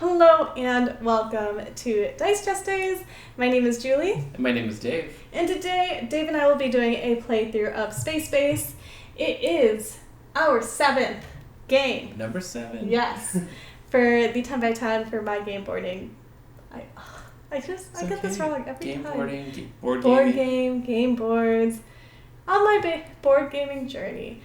Hello and welcome to Dice Jesters. My name is Julie. And my name is Dave. And today, Dave and I will be doing a playthrough of Space Base. It is our 7th game. Number 7. Yes. For the 10x10 for my game boarding. I get this wrong every time. Board game boards. On my board gaming journey.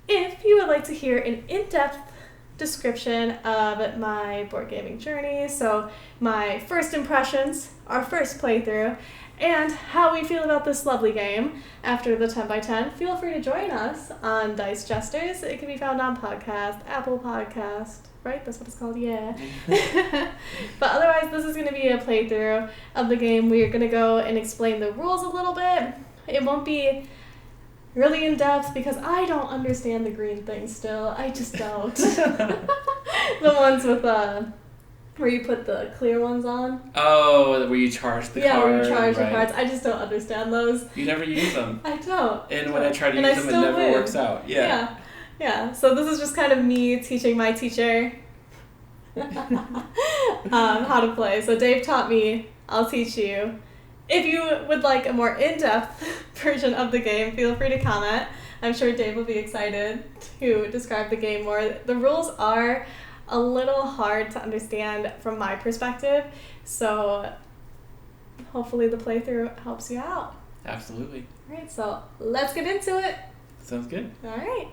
If you would like to hear an in-depth description of my board gaming journey, so my first impressions, our first playthrough, and how we feel about this lovely game after the 10x10, feel free to join us on Dice Jesters. It can be found on podcast, Apple Podcast, right? That's what it's called, yeah. But otherwise, this is going to be a playthrough of the game. We are going to go and explain the rules a little bit. It won't be really in depth because I don't understand the green thing still. I just don't. The ones with where you put the clear ones on. Oh, where you charge the card. Yeah, where you charge the cards. I just don't understand those. You never use them. I don't. And when I try to use them, it never works out. Yeah. So this is just kind of me teaching my teacher how to play. So Dave taught me. I'll teach you. If you would like a more in-depth version of the game, feel free to comment. I'm sure Dave will be excited to describe the game more. The rules are a little hard to understand from my perspective, so hopefully the playthrough helps you out. Absolutely. All right, so let's get into it. Sounds good. All right.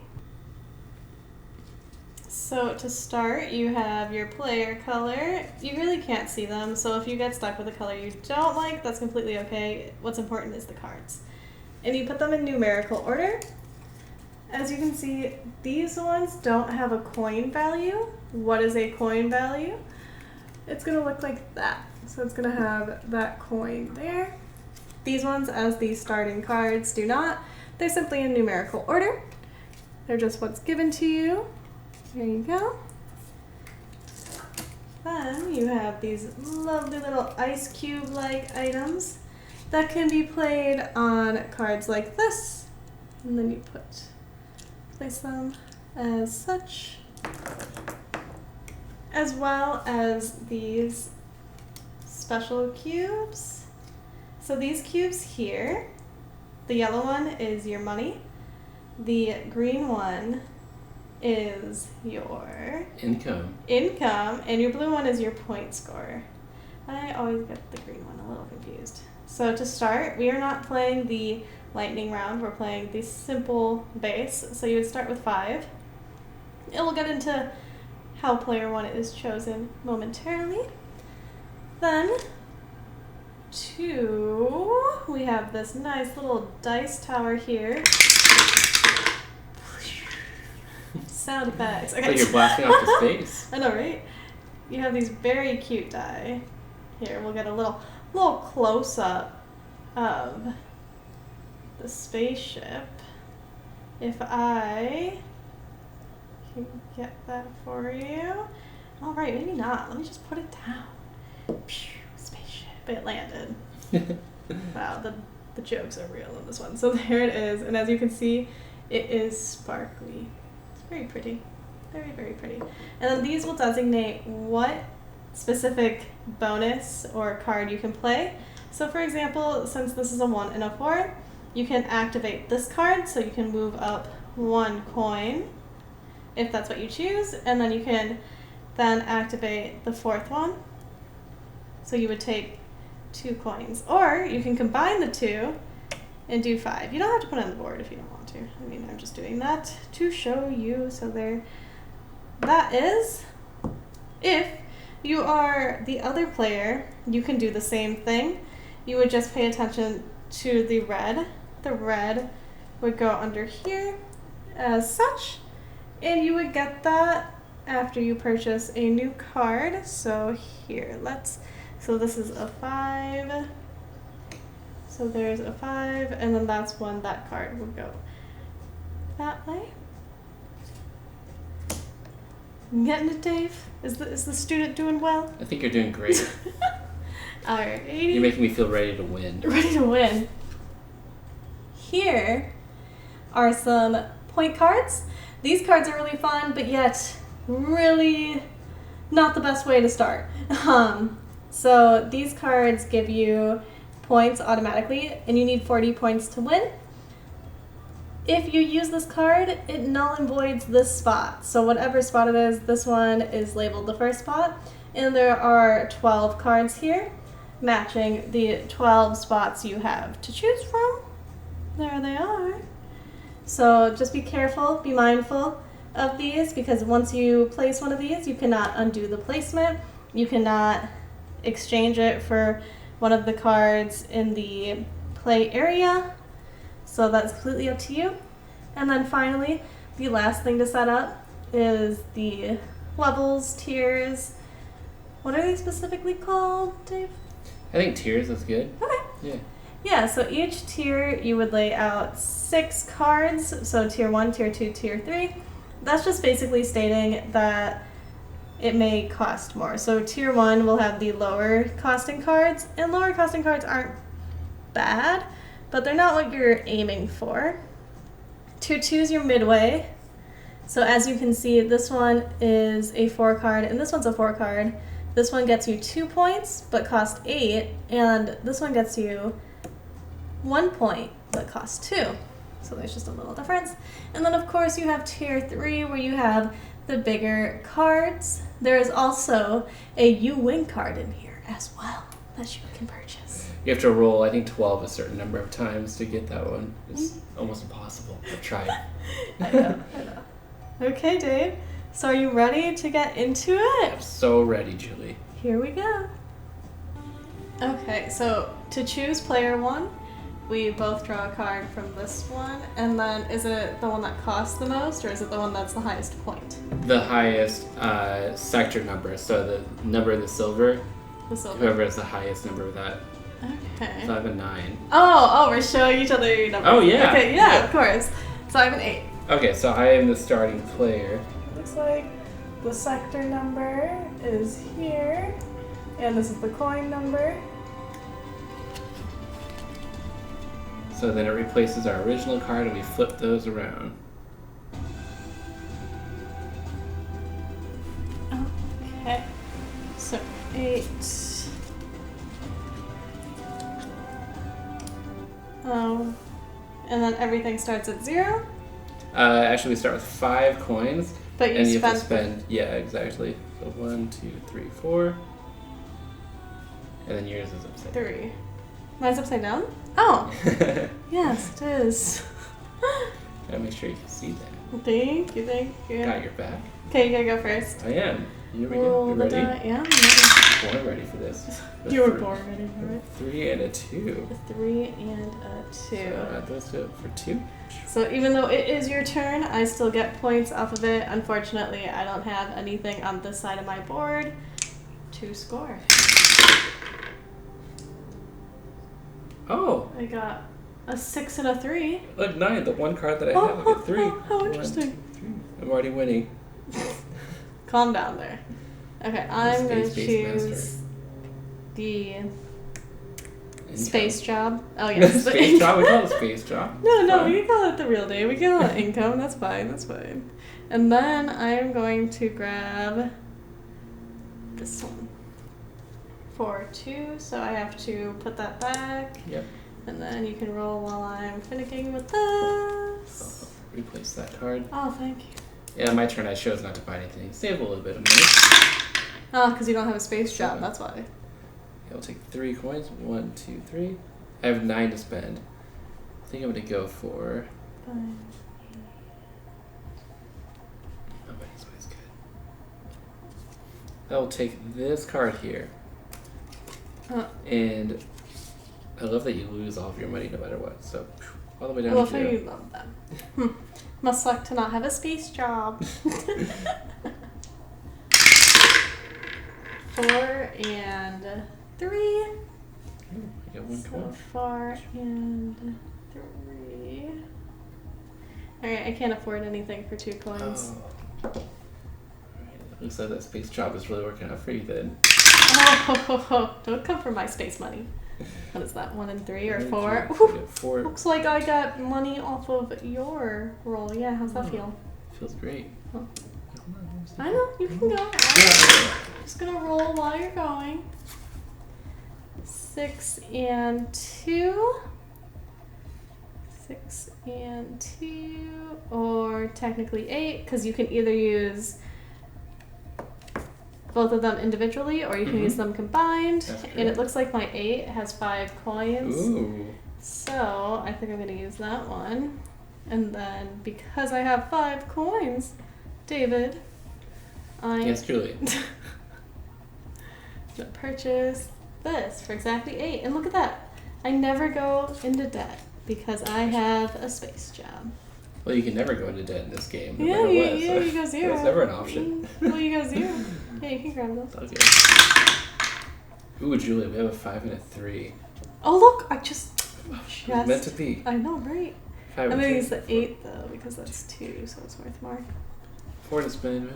So to start, you have your player color. You really can't see them, so if you get stuck with a color you don't like, that's completely okay. What's important is the cards. And you put them in numerical order. As you can see, these ones don't have a coin value. What is a coin value? It's going to look like that. So it's going to have that coin there. These ones, as the starting cards, do not. They're simply in numerical order. They're just what's given to you. There you go. Then you have these lovely little ice cube-like items that can be played on cards like this. And then you place them as such. As well as these special cubes. So these cubes here, the yellow one is your money. The green one is your income, and your blue one is your point score. I always get the green one a little confused. So to start, we are not playing the lightning round, we're playing the simple base. So you would start with 5. It will get into how player 1 is chosen momentarily. Then 2, we have this nice little dice tower here. Sound effects. Okay. It's like you're blasting off the space. I know, right? You have these very cute die. Here, we'll get a little close-up of the spaceship. If I can get that for you. All right, maybe not. Let me just put it down. Pew, spaceship. It landed. Wow, the jokes are real on this one. So there it is. And as you can see, it is sparkly. Very pretty. Very, very pretty. And then these will designate what specific bonus or card you can play. So for example, since this is a 1 and a 4, you can activate this card, so you can move up 1 coin, if that's what you choose, and then you can then activate the 4th one. So you would take 2 coins. Or you can combine the 2 and do 5. You don't have to put it on the board if you don't want to. I mean, I'm just doing that to show you. So there, that is. If you are the other player, you can do the same thing. You would just pay attention to the red. The red would go under here as such. And you would get that after you purchase a new card. So here, so this is a 5. So there's a 5, and then that's when that card would go that way. You getting it, Dave? Is the student doing well? I think you're doing great. Alright. You're making me feel ready to win. Ready to win. Here are some point cards. These cards are really fun, but yet really not the best way to start. So these cards give you points automatically, and you need 40 points to win. If you use this card, it null and voids this spot. So whatever spot it is, this one is labeled the first spot. And there are 12 cards here, matching the 12 spots you have to choose from. There they are. So just be careful, be mindful of these, because once you place one of these, you cannot undo the placement. You cannot exchange it for one of the cards in the play area. So that's completely up to you. And then finally, the last thing to set up is the levels, tiers. What are they specifically called, Dave? I think tiers is good. Okay. Yeah. Yeah, so each tier you would lay out 6 cards. So tier 1, tier 2, tier 3. That's just basically stating that it may cost more. So tier 1 will have the lower costing cards, and lower costing cards aren't bad, but they're not what you're aiming for. Tier 2 is your midway. So as you can see, this one is a 4 card, and this one's a 4 card. This one gets you 2 points, but costs 8, and this one gets you 1 point, but costs 2. So there's just a little difference. And then of course you have tier 3, where you have the bigger cards. There is also a you win card in here as well that you can purchase. You have to roll, I think, 12 a certain number of times to get that one. It's almost impossible. I've tried. I know. Okay, Dave. So are you ready to get into it? I'm so ready, Julie. Here we go. Okay, so to choose player 1, we both draw a card from this one, and then is it the one that costs the most, or is it the one that's the highest point? The highest sector number, so the number in the silver, The silver. whoever has the highest number of that. Okay. So I have a 9. Oh, we're showing each other your numbers. Oh, yeah. Okay, yeah, of course. So I have an 8. Okay, so I am the starting player. Looks like the sector number is here, and this is the coin number. So then it replaces our original card and we flip those around. Okay, so 8. And then everything starts at 0. Actually, we start with 5 coins. But you and you have to spend spend, yeah, exactly. So 1, 2, 3, 4. And then yours is upside 3. Mine's upside down? Oh, down. yes, it is. Gotta make sure you can see that. Thank you. Got your back. Okay, you gotta go first. I am. Here we Roll go. You the ready? die. Yeah, I'm ready. Born ready for this. You were born ready for it. 3 and a 2. A 3 and a 2. So add those to it for 2. So even though it is your turn, I still get points off of it. Unfortunately, I don't have anything on this side of my board to score. Oh, I got a 6 and a 3. look, 9. The one card that I have, I get 3. How interesting. 1, 2, 3. I'm already winning. Calm down there. Okay, I'm going to Space-based choose the Income. space job. Oh, yes. the Space job? We call it space job. No, Fine. we can call it the real name. We can call it income. That's fine. And then I'm going to grab this one for 2. So I have to put that back. Yep. And then you can roll while I'm finicking with this. I'll replace that card. Oh, thank you. Yeah, my turn. I chose not to buy anything. Save a little bit of money. Oh, because you don't have a space job. Seven. That's why. Okay, I'll take 3 coins. 1, 2, 3. I have 9 to spend. I think I'm going to go for... Fine. Oh, my is good. I will take this card here. And I love that you lose all of your money no matter what. So, all the way down I to love how 0. you love them. Must suck to not have a space job. 4 and 3. I got 1 So coin. 4 and 3. Alright, I can't afford anything for 2 coins. Oh. Alright, looks like that space job is really working out for you then. Oh, don't come for my space money. What is that, 1 and 3 or 4? You get 4. Looks like I got money off of your roll. Yeah, how's that feel? Feels great. Huh. Hold on, I know, you can go. Yeah. you're going. 6 and 2. 6 and 2, or technically 8, because you can either use both of them individually or you can use them combined. And it looks like my 8 has 5 coins. Ooh. So I think I'm going to use that one. And then because I have 5 coins, David, Yes, Julie. to purchase this for exactly 8. And look at that. I never go into debt because I have a space job. Well, you can never go into debt in this game. No Yeah, matter what, you go 0. That's never an option. Well, you go 0. Yeah, you can grab those. Okay. Ooh, Julie, we have a 5 and a 3. Oh, look, I just It's meant to be. I know, right? 5 I'm and going to 3. use the 8, though, because that's 2, so it's worth more. 4 to spend.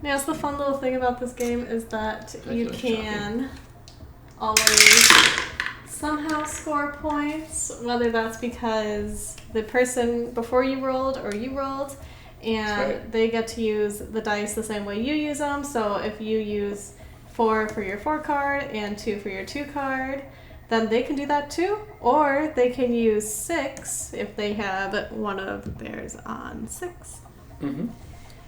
Yeah, so the fun little thing about this game is that you Calculate can always somehow score points, whether that's because the person before you rolled or you rolled, and they get to use the dice the same way you use them. So if you use 4 for your 4 card and 2 for your 2 card, then they can do that too. Or they can use 6 if they have one of theirs on 6. Mm-hmm.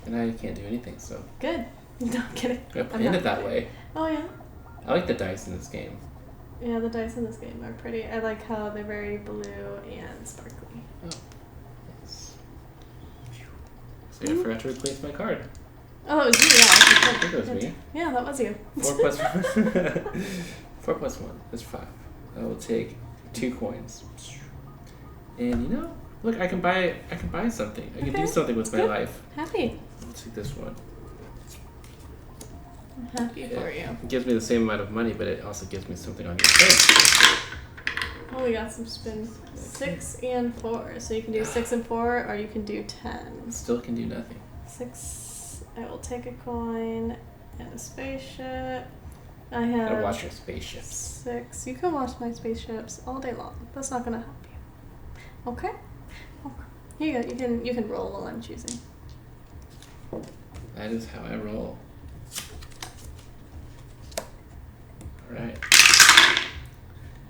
And I can't do anything, so. Good. No, I'm kidding. I planned it that way. Oh, yeah? I like the dice in this game. Yeah, the dice in this game are pretty. I like how they're very blue and sparkly. Oh. Nice. See, I forgot to replace my card. Oh, that was you, yeah. I think it was me. Yeah, that was you. 4 plus 1. 4 plus 1 is 5. I will take 2 coins. And you know, look, I can buy something. I can do something with my life. Happy. Let's take this one. I'm happy for you. It gives me the same amount of money, but it also gives me something on your turn. Oh, we got some spins. 6 and 4. So you can do 6 and 4, or you can do 10. Still can do nothing. 6. I will take a coin and a spaceship. I Gotta have watch your spaceships. 6. You can watch my spaceships all day long. That's not gonna help you. Okay? Here you go. You can roll while I'm choosing. That is how I roll. Alright.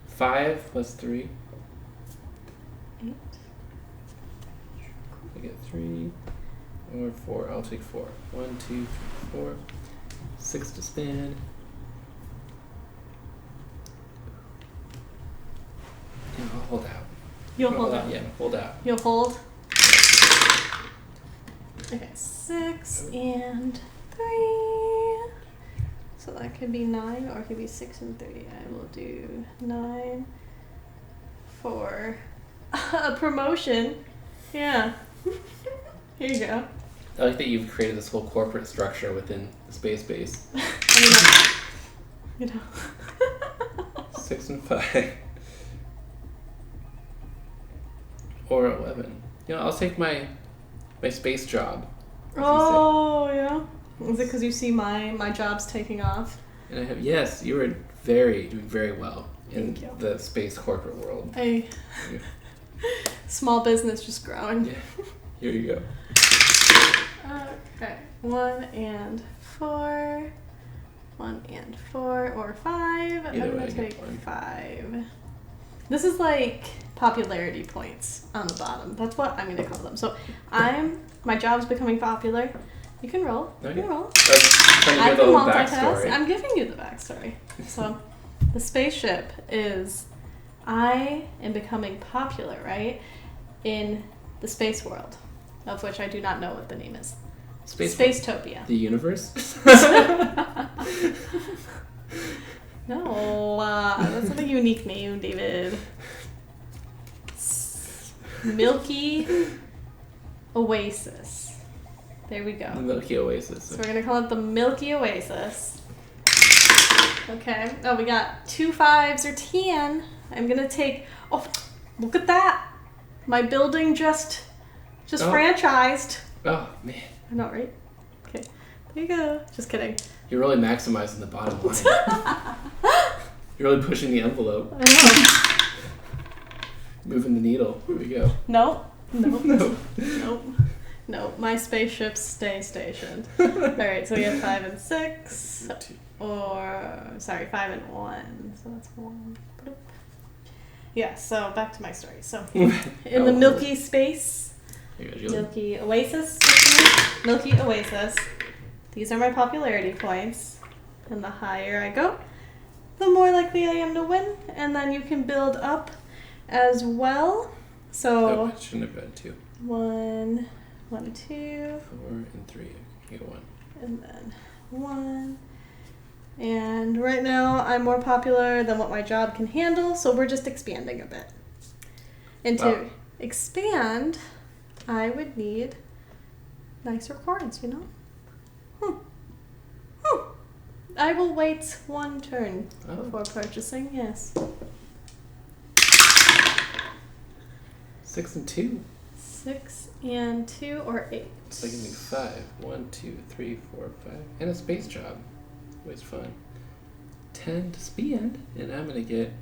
5 plus 3. 8. I get 3 or 4. I'll take 4. 1, 2, 3, 4. 6 to spin. And I'll hold out. You'll hold out. Yeah, hold out. You'll hold. Okay, 6 and 3. So that could be 9, or it could be 6 and 3. I will do 9 for a promotion. Yeah. Here you go. I like that you've created this whole corporate structure within the space base. You know. 6 and 5. Or 11. You know, I'll take my space job. Oh, yeah. Is it because you see my job's taking off? And I have, yes, you were doing very well in Thank you. the space corporate world. Hey. Small business just growing. Yeah. Here you go. Okay. 1 and 4. 1 and 4 or 5. I'm gonna take 5. This is like popularity points on the bottom. That's what I'm gonna call them. So my job's becoming popular. You can roll. Okay. You can roll. I can multitask. I'm giving you the backstory. So the spaceship is I am becoming popular, right? In the space world, of which I do not know what the name is. Spacetopia. The universe? No, that's not a unique name, David. Milky Oasis. There we go. The Milky Oasis. So we're going to call it the Milky Oasis. Okay. Oh, we got 2 5s or 10. I'm going to take... Oh, look at that. My building just franchised. Oh, man. I know, right? Okay. There you go. Just kidding. You're really maximizing the bottom line. You're really pushing the envelope. I know. Moving the needle. Here we go. No. No. Nope. No, my spaceships stay stationed. Alright, so we have 5 and 6. Or, sorry, 5 and 1. So that's 1. Yeah, so back to my story. So, in the milky space, milky oasis, milky oasis, these are my popularity points. And the higher I go, the more likely I am to win. And then you can build up as well. So, it shouldn't have been 2. 1, 2. 4 and 3. You get 1. And then 1. And right now I'm more popular than what my job can handle, so we're just expanding a bit. And to expand, I would need nicer cards, you know? I will wait 1 turn before purchasing, yes. 6 and 2. 6 and 2 or 8. So I can do 5. 1, 2, 3, 4, 5. And a space job. Always fun. 10 to spend, and I'm gonna get.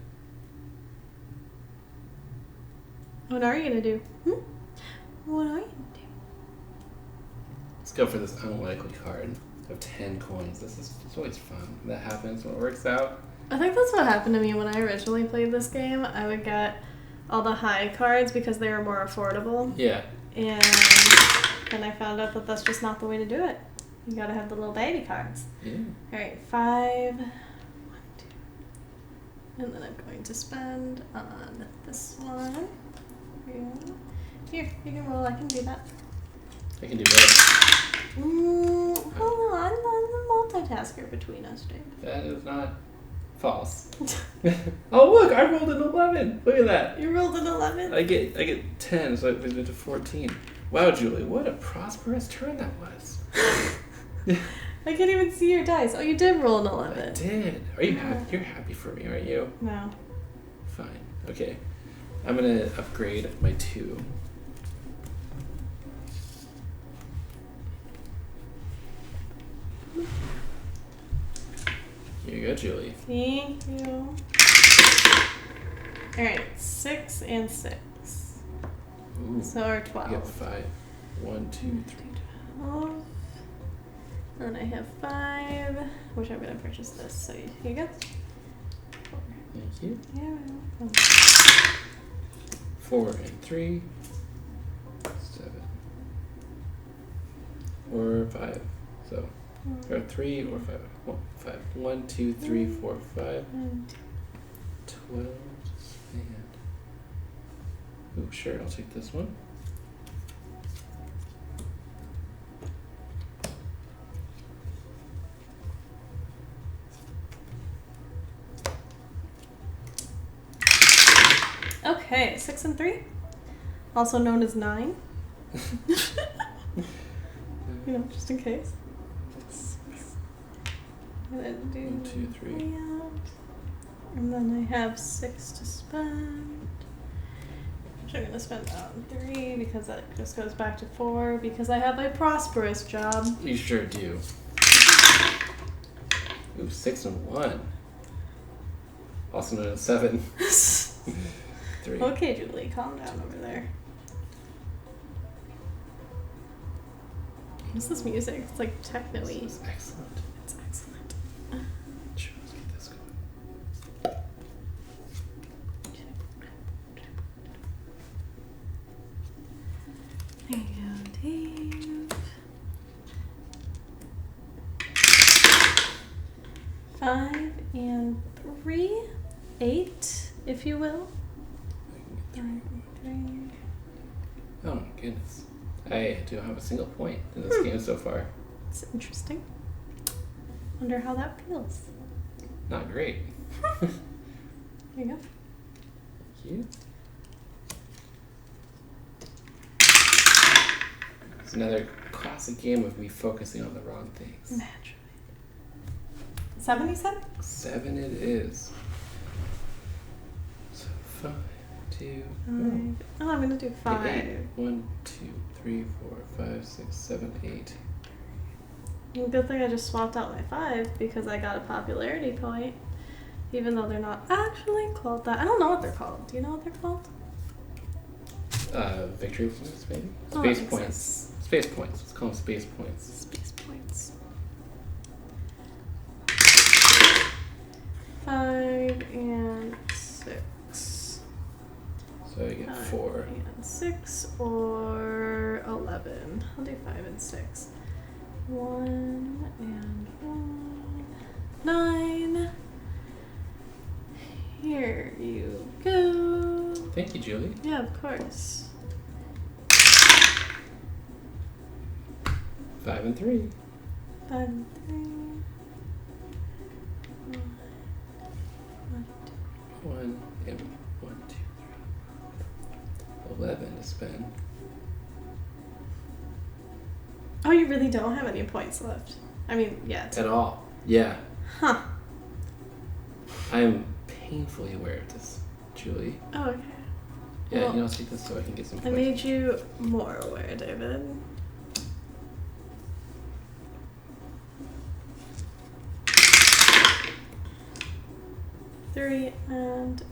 What are you gonna do? What are you gonna do? Let's go for this unlikely card of 10 coins. It's always fun. That happens when it works out. I think that's what happened to me when I originally played this game. I would get all the high cards because they were more affordable. Yeah. And then I found out that that's just not the way to do it. You gotta have the little baby cards. Yeah. Alright, 5. 1, 2. And then I'm going to spend on this one. Here, you can roll. I can do that. I can do both. Hold on. I'm the multitasker between us, Dave. That is not false. Oh, look, I rolled an 11. Look at that. You rolled an 11? I get 10, so I moved into 14. Wow, Julie, what a prosperous turn that was. I can't even see your dice. Oh, you did roll an 11. I did. Are you happy? You're happy for me, aren't you? No. Fine. Okay. I'm gonna upgrade my 2. Here you go, Julie. Thank you. Alright, 6 and 6. Ooh. So we're 12. You get 5. 1, 2, 3. 12. And I have 5, which I'm going to purchase this. So here you go. 4. Thank you. Yeah. 4 and 3. 7. Or 5. So, or 3 or 5. 5. 1, 2, 3, 4, 5. 12. And. Ooh, sure, I'll take this one. Okay, 6 and 3, also known as 9. You know, just in case. And then do 1, 2, 3. out. And then I have 6 to spend. Which I'm going to spend on 3 because that just goes back to 4 because I have a prosperous job. You sure do. Ooh, 6 and 1. Also known as 7. 3. Okay, Julie, calm down over there. What's this music? It's like techno-y. This is excellent. It's excellent. Sure, let's get this going. There you go, Dave. 5 and 3. 8, if you will. I can get 3. Oh my goodness. I don't have a single point in this game so far. It's interesting. Wonder how that feels. Not great. There you go. Thank you. It's another classic game of me focusing on the wrong things. Naturally. 7, you said? 7 it is. So 5, 2. 5. Oh, I'm gonna do 5. 1, 2, 3, 4, 5, 6, 7, 8. Good thing I just swapped out my 5 because I got a popularity point. Even though they're not actually called that. I don't know what they're called. Do you know what they're called? Victory points, maybe? Oh, Space that makes points. sense. Space Space points. Let's call them space points. Space points. 5 and 6. So I get 5 4. and 6 or 11. I'll do 5 and 6. 1 and 1. 9. Here you go. Thank you, Julie. Yeah, of course. 5 and 3. 5 and 3. 1 and 1, 2, 3. 11 to spend. Oh, you really don't have any points left. I mean, yeah. At all. Yeah. Huh. I am painfully aware of this, Julie. Oh, okay. Yeah, Well, I'll take this so I can get some I points. made you more aware, David. Three and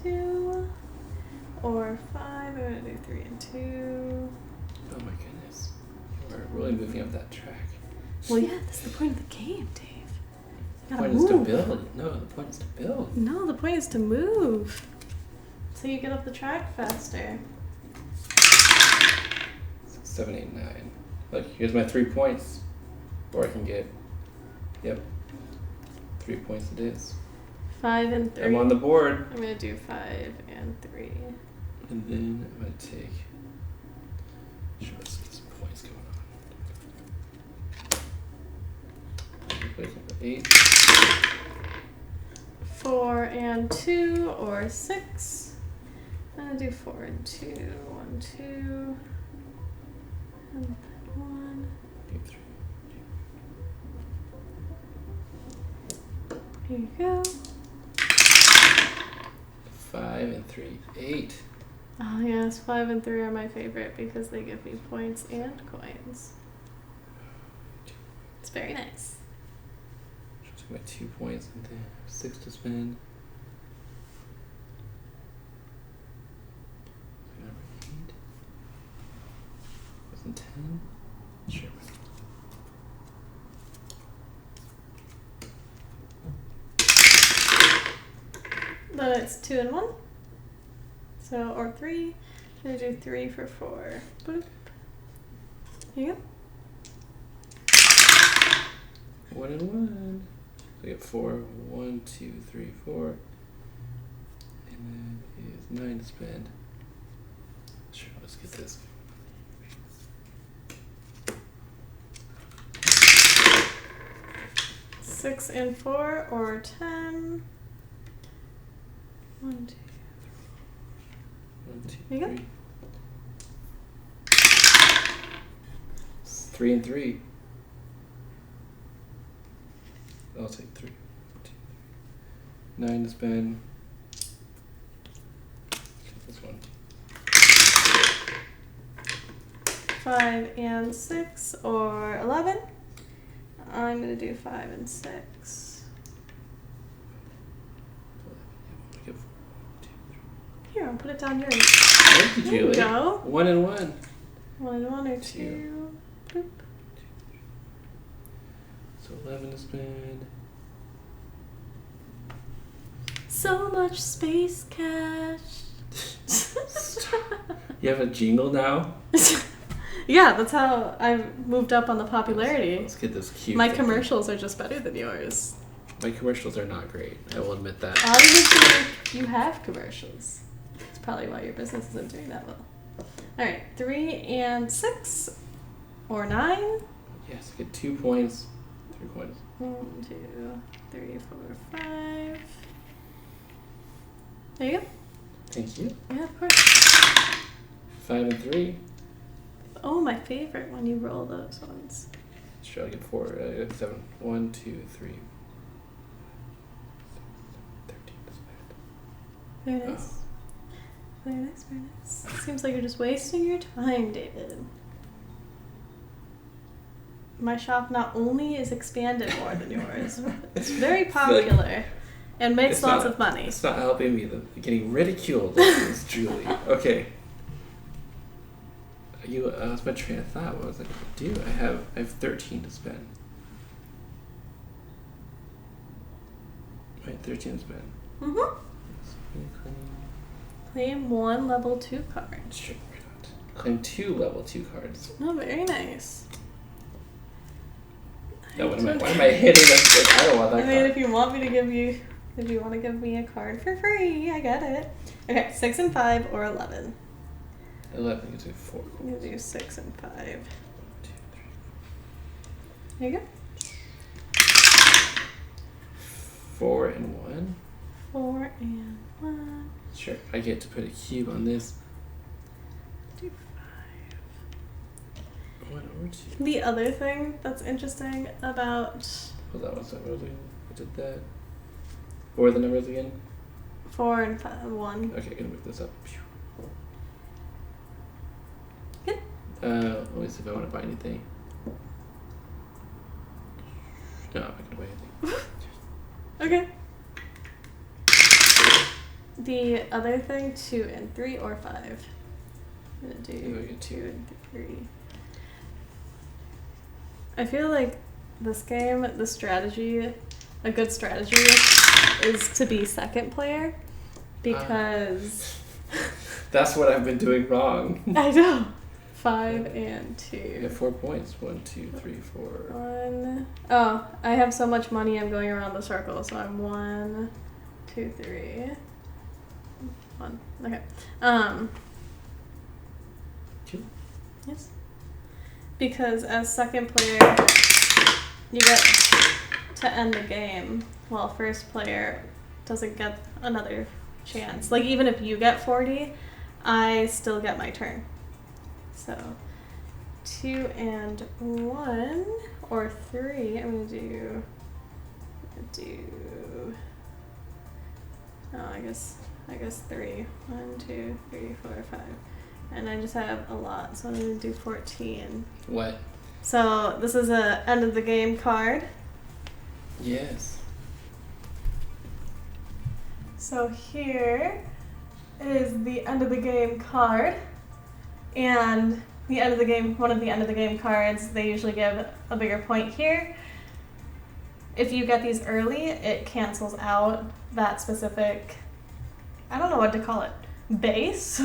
2 or 5. I'm gonna do 3 and 2. Oh my goodness. We're really moving up that track. Well, yeah, that's the point of the game, Dave. The You gotta point is to move. build. No, the point is to build. No, the point is to move. So you get up the track faster. 6, 7, 8, 9. Look, here's my 3 points. Or I can get, yep, 3 points it is. 5 and 3. I'm on the board. I'm gonna do 5 and 3. And then I'm going to take, sure, let's get some points going on. 8. 4 and 2 or 6. I'm gonna do 4 and 2. 1, 2. And 1. 8, 3. Here you go. 5 and 3. 8. Oh yes, 5 and 3 are my favorite because they give me points and coins. It's very nice. Just my 2 points and then 6 to spend. Number 8. Wasn't 10? Sure. Then it's 2 and 1. So, or 3. I'm gonna do 3 for 4. Boop. Here you go. 1 and 1. So I get 4. 1, 2, 3, 4. And then is 9 to spend. Sure, let's get this. Six and 4 or 10. 1, 2. 1, 2, Here you go. 3. 3 and 3. I'll take 3. 2, 9 to spend. Take this one. 5 and 6 or 11. I'm gonna do 5 and 6. Get 4, 1, 2, 3. Here, I'll put it down yours. Thank you, There you Julie. go. 1 and 1. 1 and 1 or 2. 2. Boop. So 11 to spend. So much space cash. You have a jingle now? Yeah, that's how I've moved up on the popularity. Let's get this cute. My thing. commercials are just better than yours. My commercials are not great. I will admit that. Obviously, you have commercials. That's probably why your business isn't doing that well. Alright, 3 and 6 or 9. Yes, I get 2 points. 3 coins. 1, 2, 3, 4, 5. There you go. Thank you. Yeah, of course. 5 and 3. Oh, my favorite when you roll those ones. Sure, I get 4. 7. 1, 2, 3. 13 to spend. Very nice. Very nice, very nice. Seems like you're just wasting your time, David. My shop not only is expanded more than yours, but it's very popular and makes lots of money. It's not helping me. Getting ridiculed is Julie. Okay. I You lost my train of thought. What was I going to do? I have 13 to spend. Right, 13 to spend. Mm-hmm. Claim 1 level 2 card. Sure, why not? Claim 2 level 2 cards. Oh, very nice. No, why am I hitting this? I don't want that I mean, card. if you want to give me a card for free, I get it. Okay, 6 and 5 or 11. 11 gives me 4. I'm gonna do 6 and 5. 1, 2, 3. There you go. 4 and 1. 4 and 1. Sure, I get to put a cube on this. Do 5. 1 or 2. The other thing that's interesting about Hold on, what's that? I did that. What were the numbers again? 4 and 5, 1. Okay, gonna move this up. Good. Let me see if I want to buy anything. No, I'm not gonna buy anything. Okay. The other thing, 2 and 3 or 5. I'm gonna do Okay, 2 and 3. I feel like this game, the strategy, a good strategy is to be second player because that's what I've been doing wrong. I know. 5 and 2. You have 4 points. 1, 2, 3, 4. 1. Oh, I have so much money I'm going around the circle, so I'm 1, 2, 3. 1. Okay. 2. Yes. Because as second player, you get to end the game, while first player doesn't get another chance. Like, even if you get 40, I still get my turn. So, 2 and 1, or 3, I'm gonna do, oh, I guess 3. 1, 2, 3, 4, 5. And I just have a lot, so I'm gonna do 14. What? So this is a end of the game card. Yes. So here is the end of the game card, and the end of the game, one of the end of the game cards, they usually give a bigger point here. If you get these early, it cancels out that specific, I don't know what to call it, base.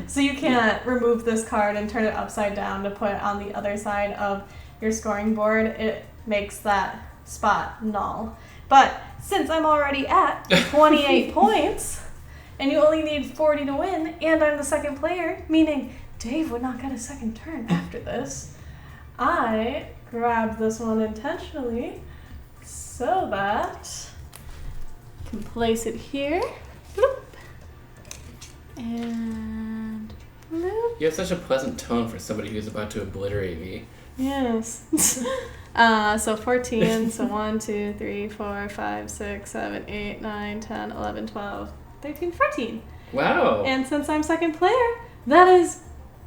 So you can't remove this card and turn it upside down to put it on the other side of your scoring board. It makes that spot null. But since I'm already at 28 points, and you only need 40 to win, and I'm the second player, meaning Dave would not get a second turn after this, I grabbed this one intentionally so that I can place it here. Bloop. And bloop. You have such a pleasant tone for somebody who's about to obliterate me. Yes. So 14, so 1, 2, 3, 4, 5, 6, 7, 8, 9, 10, 11, 12, 13, 14. Wow. And since I'm second player, that is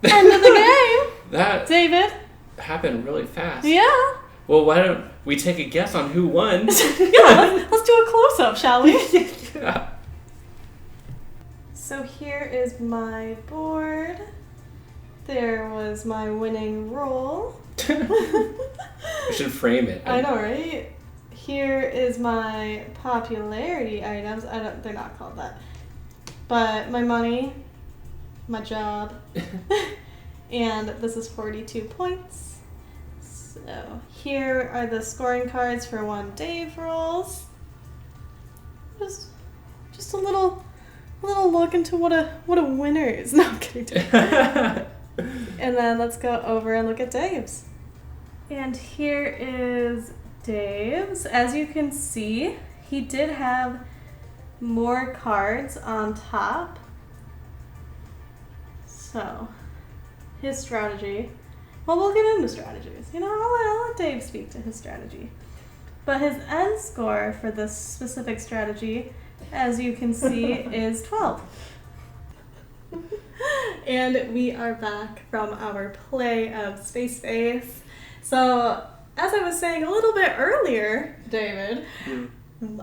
end of the game. That David. happened really fast. Yeah. Well, why don't we take a guess on who won? Yeah, let's do a close-up, shall we? Yeah. So here is my board. There was my winning roll. We should frame it. I know, right? Here is my popularity items. They're not called that. But my money, my job, and this is 42 points. So here are the scoring cards for one Dave rolls. Just a little look into what a winner is. No, I'm kidding. And then let's go over and look at Dave's. And here is Dave's. As you can see, he did have more cards on top. So, his strategy. Well, we'll get into strategies. You know, I'll let Dave speak to his strategy. But his end score for this specific strategy, as you can see, is 12. And we are back from our play of Space Base. So, as I was saying a little bit earlier, David,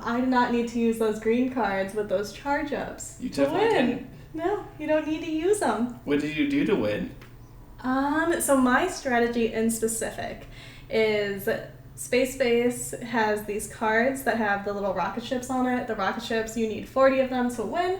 I did not need to use those green cards with those charge-ups You to definitely win. didn't. No, you don't need to use them. What did you do to win? So my strategy in specific is Space Base has these cards that have the little rocket ships on it. The rocket ships, you need 40 of them to win.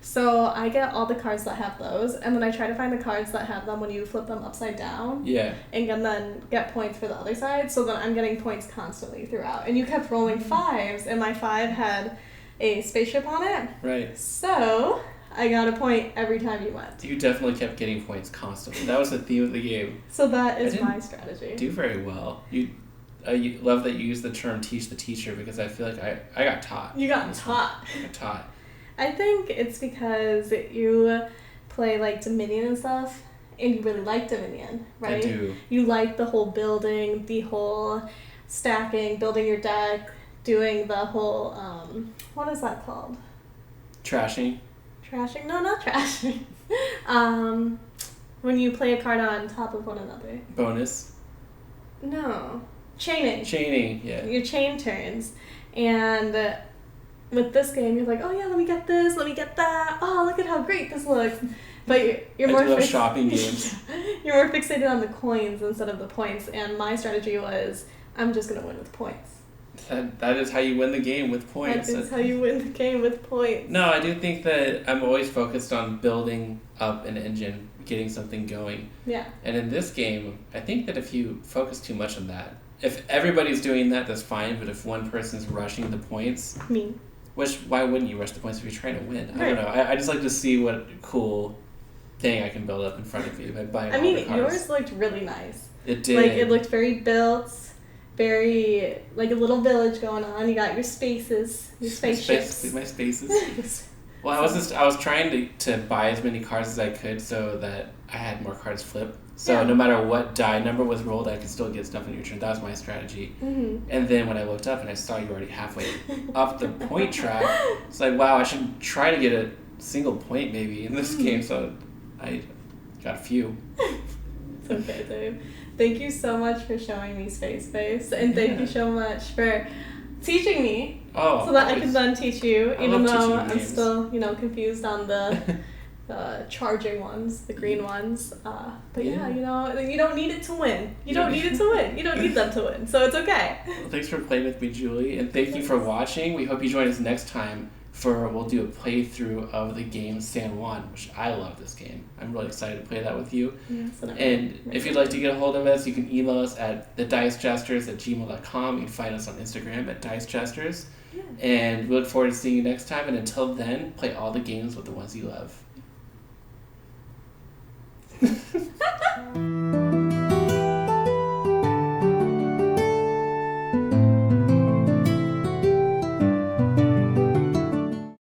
So I get all the cards that have those, and then I try to find the cards that have them when you flip them upside down. Yeah. And then get points for the other side, so then I'm getting points constantly throughout. And you kept rolling 5s, and my 5 had a spaceship on it. Right. So I got a point every time you went. You definitely kept getting points constantly. That was the theme of the game. So that is my strategy. Do very well. I love that you use the term "teach the teacher" because I feel like I got taught. You got taught. I got taught. I think it's because you play like Dominion and stuff, and you really like Dominion, right? I do. You like the whole building, the whole stacking, building your deck, doing the whole what is that called? Trashing. Trashing? No, not trashing. When you play a card on top of one another. Bonus. No. Chaining. Chaining, yeah. Your chain turns. And with this game, you're like, oh yeah, let me get this, let me get that. Oh, look at how great this looks. But you're more love shopping games. You're more fixated on the coins instead of the points. And my strategy was, I'm just going to win with points. That is how you win the game, with points. That is how you win the game, with points. No, I do think that I'm always focused on building up an engine, getting something going. Yeah. And in this game, I think that if you focus too much on that, if everybody's doing that, that's fine. But if one person's rushing the points, me. Which, why wouldn't you rush the points if you're trying to win? Right. I don't know. I just like to see what cool thing I can build up in front of you by buying all the cards. Yours looked really nice. It did. Like, it looked very built, very, like a little village going on. You got your spaces, your spaceships. My spaces. Well, I was trying to buy as many cards as I could so that I had more cards flip. So no matter what die number was rolled, I could still get stuff in your turn. That was my strategy. Mm-hmm. And then when I looked up and I saw you already halfway up the point track, it's like, wow, I should try to get a single point maybe in this game. So I got a few. It's okay, Dave. Thank you so much for showing me Space Base. And thank you so much for teaching me so that I can then teach you, even though I'm still, confused on the charging ones, the green ones. But yeah, you don't need it to win. You don't need it to win. You don't need them to win. So it's okay. Well, thanks for playing with me, Julie. And thank you for watching. We hope you join us next time we'll do a playthrough of the game San Juan, which I love this game. I'm really excited to play that with you. Yes, and if you'd like to get a hold of us, you can email us at thedicejesters@gmail.com. You can find us on Instagram at Dice Jesters. Yeah. And we look forward to seeing you next time. And until then, play all the games with the ones you love.